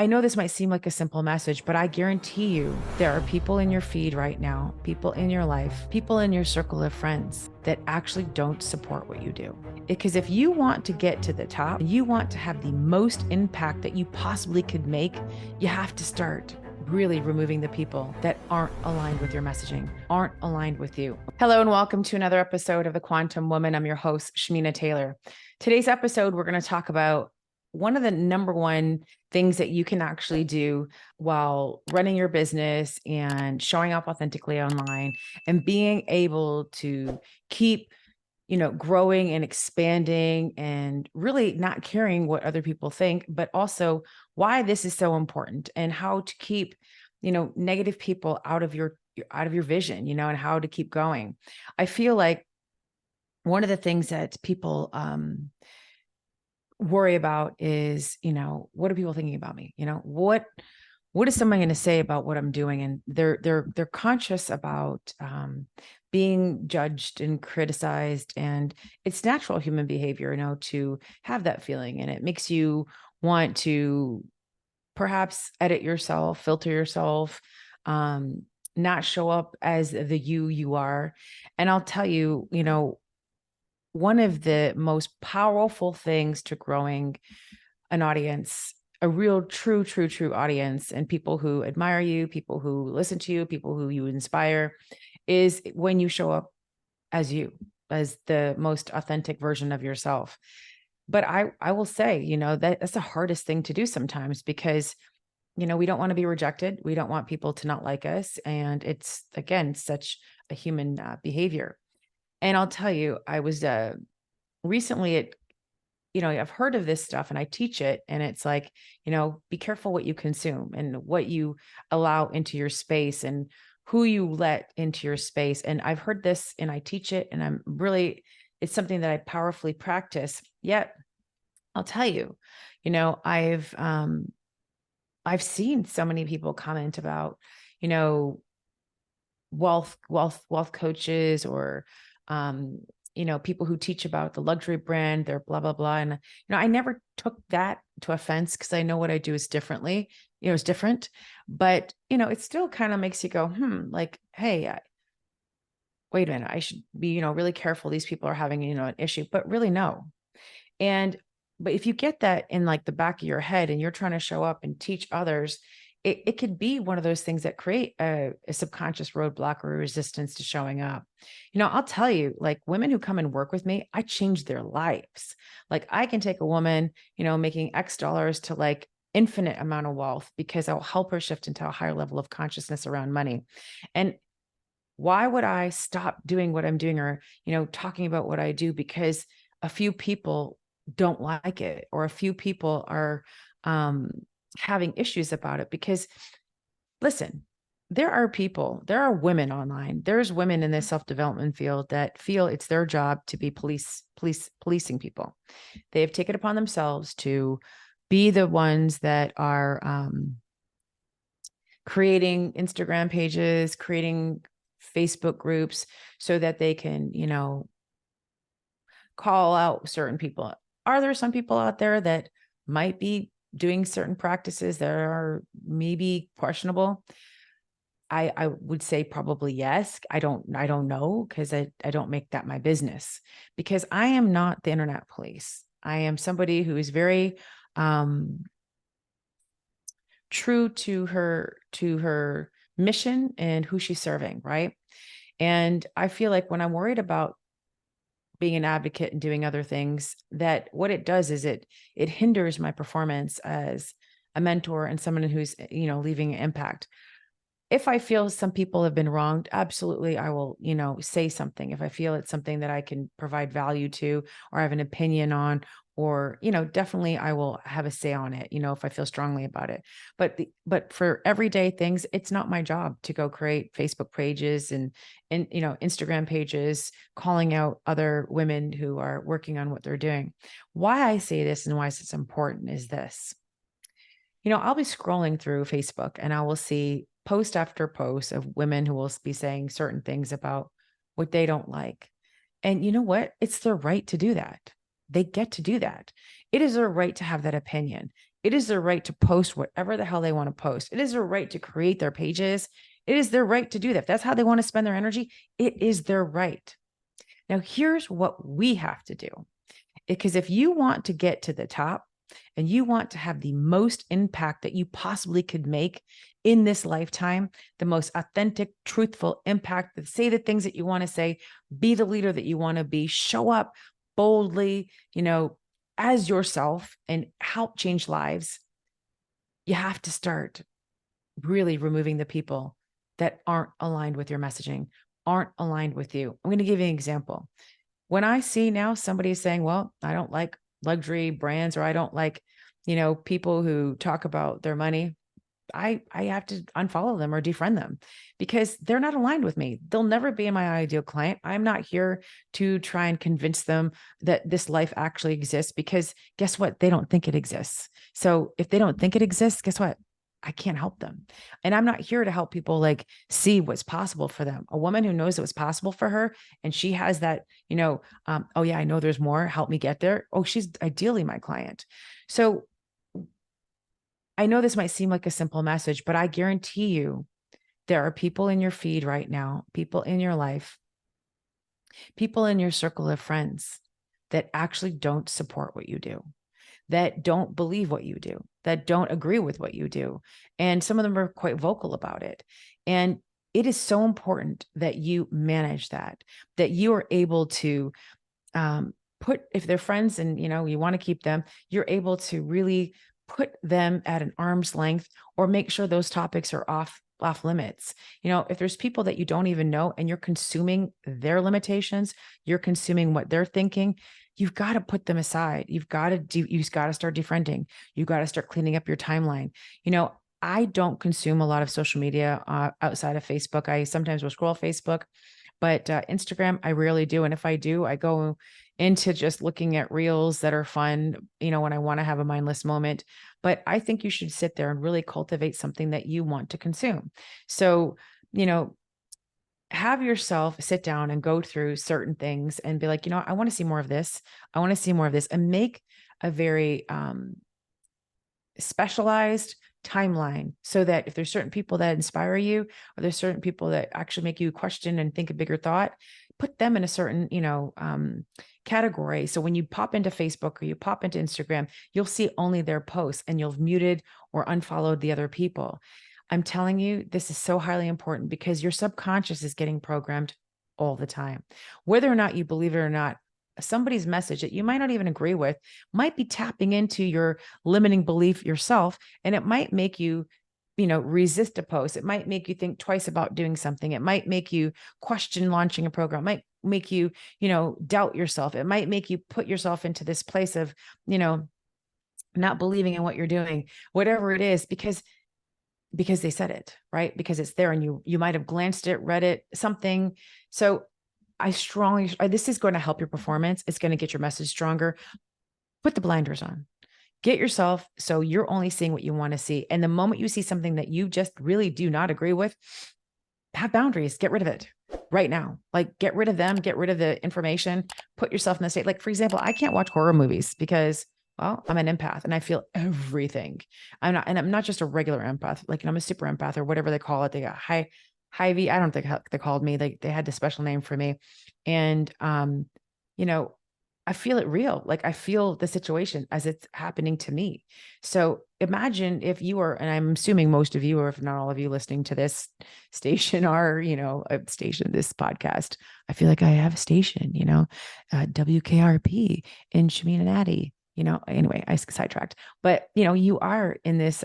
I know this might seem like a simple message, but I guarantee you there are people in your feed right now, people in your life, people in your circle of friends that actually don't support what you do. Because if you want to get to the top, you want to have the most impact that you possibly could make, you have to start really removing the people that aren't aligned with your messaging, aren't aligned with you. Hello, and welcome to another episode of The Quantum Woman. I'm your host, Shamina Taylor. Today's episode, we're going to talk about one of the number one things that you can actually do while running your business and showing up authentically online and being able to keep growing and expanding and really not caring what other people think, but also why this is so important and how to keep, negative people out of your vision, and how to keep going. I feel like one of the things that people worry about is, what are people thinking about me? What is someone going to say about what I'm doing? And they're conscious about being judged and criticized, and it's natural human behavior, to have that feeling, and it makes you want to perhaps edit yourself, filter yourself, not show up as the you are. And I'll tell you, one of the most powerful things to growing an audience, a real true audience, and people who admire you, people who listen to you, people who you inspire, is when you show up as you, as the most authentic version of yourself. But I will say, that's the hardest thing to do sometimes, because we don't want to be rejected. We don't want people to not like us. And it's, again, such a human behavior. And I'll tell you, I was recently I've heard of this stuff and I teach it, and it's like, be careful what you consume and what you allow into your space and who you let into your space. And I've heard this and I teach it, and it's something that I powerfully practice. Yet I'll tell you, I've seen so many people comment about, wealth coaches, or people who teach about the luxury brand, they're blah, blah, blah. And, I never took that to offense, because I know what I do is differently, it's different, but, it still kind of makes you go, like, hey, wait a minute, I should be, really careful. These people are having, an issue, but really no. But if you get that in like the back of your head and you're trying to show up and teach others, it could be one of those things that create a subconscious roadblock or a resistance to showing up. I'll tell you, like, women who come and work with me, I change their lives. Like, I can take a woman, making X dollars to like infinite amount of wealth, because I'll help her shift into a higher level of consciousness around money. And why would I stop doing what I'm doing, or, talking about what I do, because a few people don't like it, or a few people are, having issues about it? Because listen, there are women online. There's women in the self-development field that feel it's their job to be policing people. They have taken upon themselves to be the ones that are creating Instagram pages, creating Facebook groups, so that they can, call out certain people. Are there some people out there that might be doing certain practices that are maybe questionable? I would say probably yes. I don't know, because I don't make that my business, because I am not the internet police. I am somebody who is very true to her mission and who she's serving, right? And I feel like when I'm worried about being an advocate and doing other things, that what it does is it hinders my performance as a mentor and someone who's, leaving an impact. If I feel some people have been wronged, absolutely, I will, say something. If I feel it's something that I can provide value to, or I have an opinion on, or, definitely I will have a say on it, if I feel strongly about it. But for everyday things, it's not my job to go create Facebook pages and Instagram pages, calling out other women who are working on what they're doing. Why I say this and why it's important is this. I'll be scrolling through Facebook and I will see post after post of women who will be saying certain things about what they don't like. And you know what? It's their right to do that. They get to do that. It is their right to have that opinion. It is their right to post whatever the hell they want to post. It is their right to create their pages. It is their right to do that. If that's how they want to spend their energy, it is their right. Now, here's what we have to do. Because if you want to get to the top and you want to have the most impact that you possibly could make in this lifetime, the most authentic, truthful impact, say the things that you want to say, be the leader that you want to be, show up boldly, as yourself and help change lives, you have to start really removing the people that aren't aligned with your messaging, aren't aligned with you. I'm going to give you an example. When I see now somebody saying, well, I don't like luxury brands, or I don't like, people who talk about their money, I have to unfollow them or defriend them because they're not aligned with me. They'll never be my ideal client. I'm not here to try and convince them that this life actually exists, because guess what? They don't think it exists. So if they don't think it exists, guess what? I can't help them. And I'm not here to help people like see what's possible for them. A woman who knows it was possible for her and she has that, oh yeah, I know there's more, help me get there. Oh, she's ideally my client. So I know this might seem like a simple message, but I guarantee you there are people in your feed right now, people in your life, people in your circle of friends that actually don't support what you do, that don't believe what you do, that don't agree with what you do. And some of them are quite vocal about it. And it is so important that you manage that you are able to put, if they're friends and, you want to keep them, you're able to really put them at an arm's length, or make sure those topics are off limits. If there's people that you don't even know and you're consuming their limitations, you're consuming what they're thinking, you've got to put them aside. You've got to start defriending. You've got to start cleaning up your timeline. I don't consume a lot of social media outside of Facebook. I sometimes will scroll Facebook, but Instagram, I rarely do. And if I do, I go into just looking at reels that are fun, when I want to have a mindless moment. But I think you should sit there and really cultivate something that you want to consume. So, have yourself sit down and go through certain things and be like, I want to see more of this. I want to see more of this, and make a very specialized timeline, so that if there's certain people that inspire you, or there's certain people that actually make you question and think a bigger thought, put them in a certain, category. So when you pop into Facebook or you pop into Instagram, you'll see only their posts and you'll have muted or unfollowed the other people. I'm telling you, this is so highly important because your subconscious is getting programmed all the time. Whether or not you believe it or not, somebody's message that you might not even agree with might be tapping into your limiting belief yourself. And it might make you, resist a post. It might make you think twice about doing something. It might make you question launching a program. It might make you, doubt yourself. It might make you put yourself into this place of, not believing in what you're doing, whatever it is, because they said it, right? Because it's there and you might have glanced it, read it, something. So this is going to help your performance. It's going to get your message stronger. Put the blinders on. Get yourself so you're only seeing what you want to see. And the moment you see something that you just really do not agree with, have boundaries. Get rid of it right now. Like, get rid of them. Get rid of the information. Put yourself in the state. Like, for example, I can't watch horror movies because, well, I'm an empath and I feel everything. I'm not just a regular empath. Like, I'm a super empath or whatever they call it. They got high V. I don't think they called me. They had the special name for me. And, I feel it real. Like, I feel the situation as it's happening to me. So imagine if you are, and I'm assuming most of you, or if not all of you listening to this station are, this podcast. I feel like I have a station, WKRP in Shamina Natty, anyway, I sidetracked, but you are in this,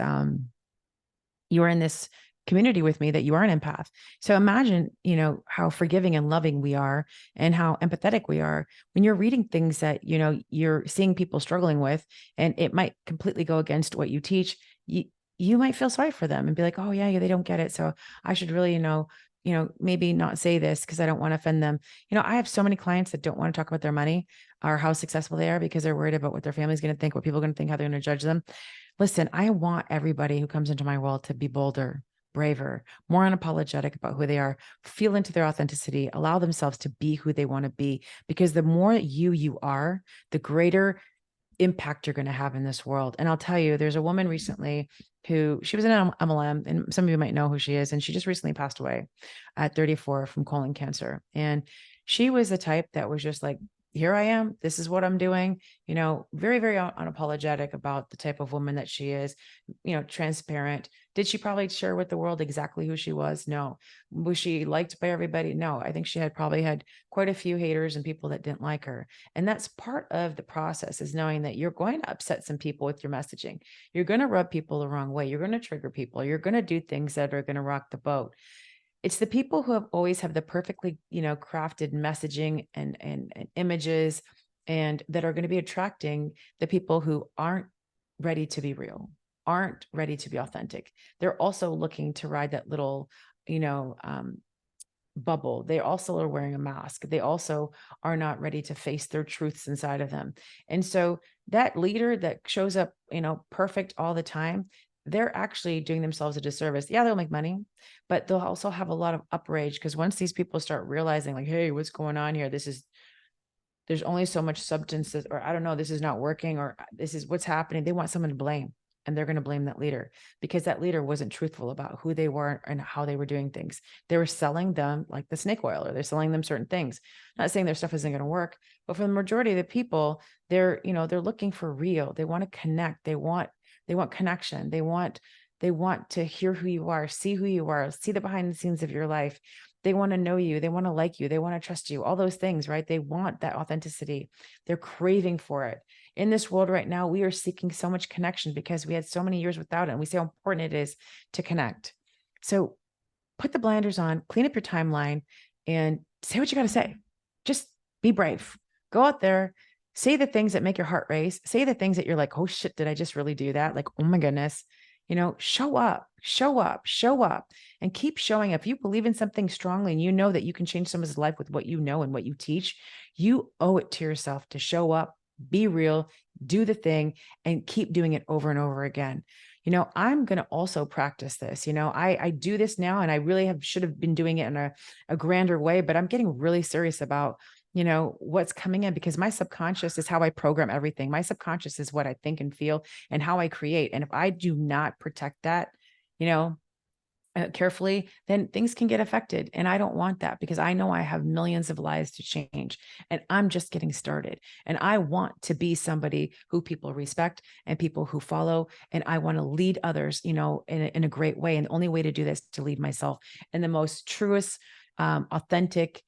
community with me, that you are an empath. So imagine, how forgiving and loving we are and how empathetic we are when you're reading things that, you're seeing people struggling with, and it might completely go against what you teach. You might feel sorry for them and be like, oh yeah, they don't get it. So I should really, maybe not say this because I don't want to offend them. I have so many clients that don't want to talk about their money or how successful they are because they're worried about what their family's going to think, what people are going to think, how they're going to judge them. Listen, I want everybody who comes into my world to be bolder, braver, more unapologetic about who they are, feel into their authenticity, allow themselves to be who they want to be. Because the more you are, the greater impact you're going to have in this world. And I'll tell you, there's a woman recently who, she was an MLM, and some of you might know who she is. And she just recently passed away at 34 from colon cancer. And she was the type that was just like, here I am. This is what I'm doing. Very, very unapologetic about the type of woman that she is, transparent. Did she probably share with the world exactly who she was? No. Was she liked by everybody? No. I think she probably had quite a few haters and people that didn't like her. And that's part of the process, is knowing that you're going to upset some people with your messaging. You're going to rub people the wrong way. You're going to trigger people. You're going to do things that are going to rock the boat. It's the people who always have the perfectly, crafted messaging and images, and that are going to be attracting the people who aren't ready to be real, aren't ready to be authentic. They're also looking to ride that little, bubble. They also are wearing a mask. They also are not ready to face their truths inside of them. And so that leader that shows up, perfect all the time, they're actually doing themselves a disservice. Yeah, they'll make money, but they'll also have a lot of uprage, because once these people start realizing like, hey, what's going on here? There's only so much substance, or I don't know, this is not working, or this is what's happening. They want someone to blame, and they're going to blame that leader, because that leader wasn't truthful about who they were and how they were doing things. They were selling them like the snake oil, or they're selling them certain things. Not saying their stuff isn't going to work, but for the majority of the people, they're looking for real. They want to connect. They want connection. They want to hear who you are, see who you are, see the behind the scenes of your life. They want to know you. They want to like you. They want to trust you, all those things, right? They want that authenticity. They're craving for it. In this world right now, we are seeking so much connection because we had so many years without it. And we see how important it is to connect. So put the blinders on, clean up your timeline, and say what you got to say. Just be brave. Go out there. Say the things that make your heart race. Say the things that you're like, oh shit, did I just really do that? Like, oh my goodness, show up, and keep showing up. If you believe in something strongly and you know that you can change someone's life with what you know and what you teach, you owe it to yourself to show up, be real, do the thing, and keep doing it over and over again. I'm going to also practice this. I do this now, and I really should have been doing it in a grander way, but I'm getting really serious about what's coming in, because my subconscious is how I program everything. My subconscious is what I think and feel and how I create. And if I do not protect that, carefully, then things can get affected. And I don't want that, because I know I have millions of lives to change, and I'm just getting started. And I want to be somebody who people respect and people who follow. And I want to lead others, in a great way. And the only way to do this is to lead myself in the most truest, authentic,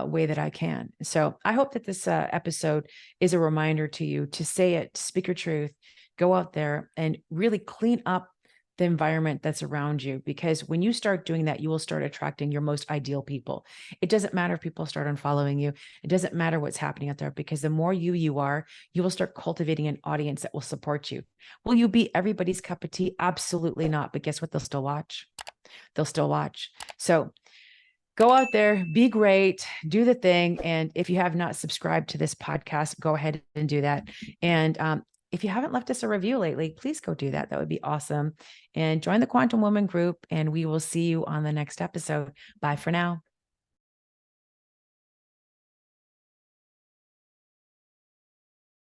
way that I can. So I hope that this episode is a reminder to you to say it, speak your truth, go out there and really clean up the environment that's around you. Because when you start doing that, you will start attracting your most ideal people. It doesn't matter if people start unfollowing you. It doesn't matter what's happening out there, because the more you are, you will start cultivating an audience that will support you. Will you be everybody's cup of tea? Absolutely not. But guess what? They'll still watch. They'll still watch. So go out there, be great, do the thing. And if you have not subscribed to this podcast, go ahead and do that. And if you haven't left us a review lately, please go do that. That would be awesome. And join the Quantum Woman group, and we will see you on the next episode. Bye for now.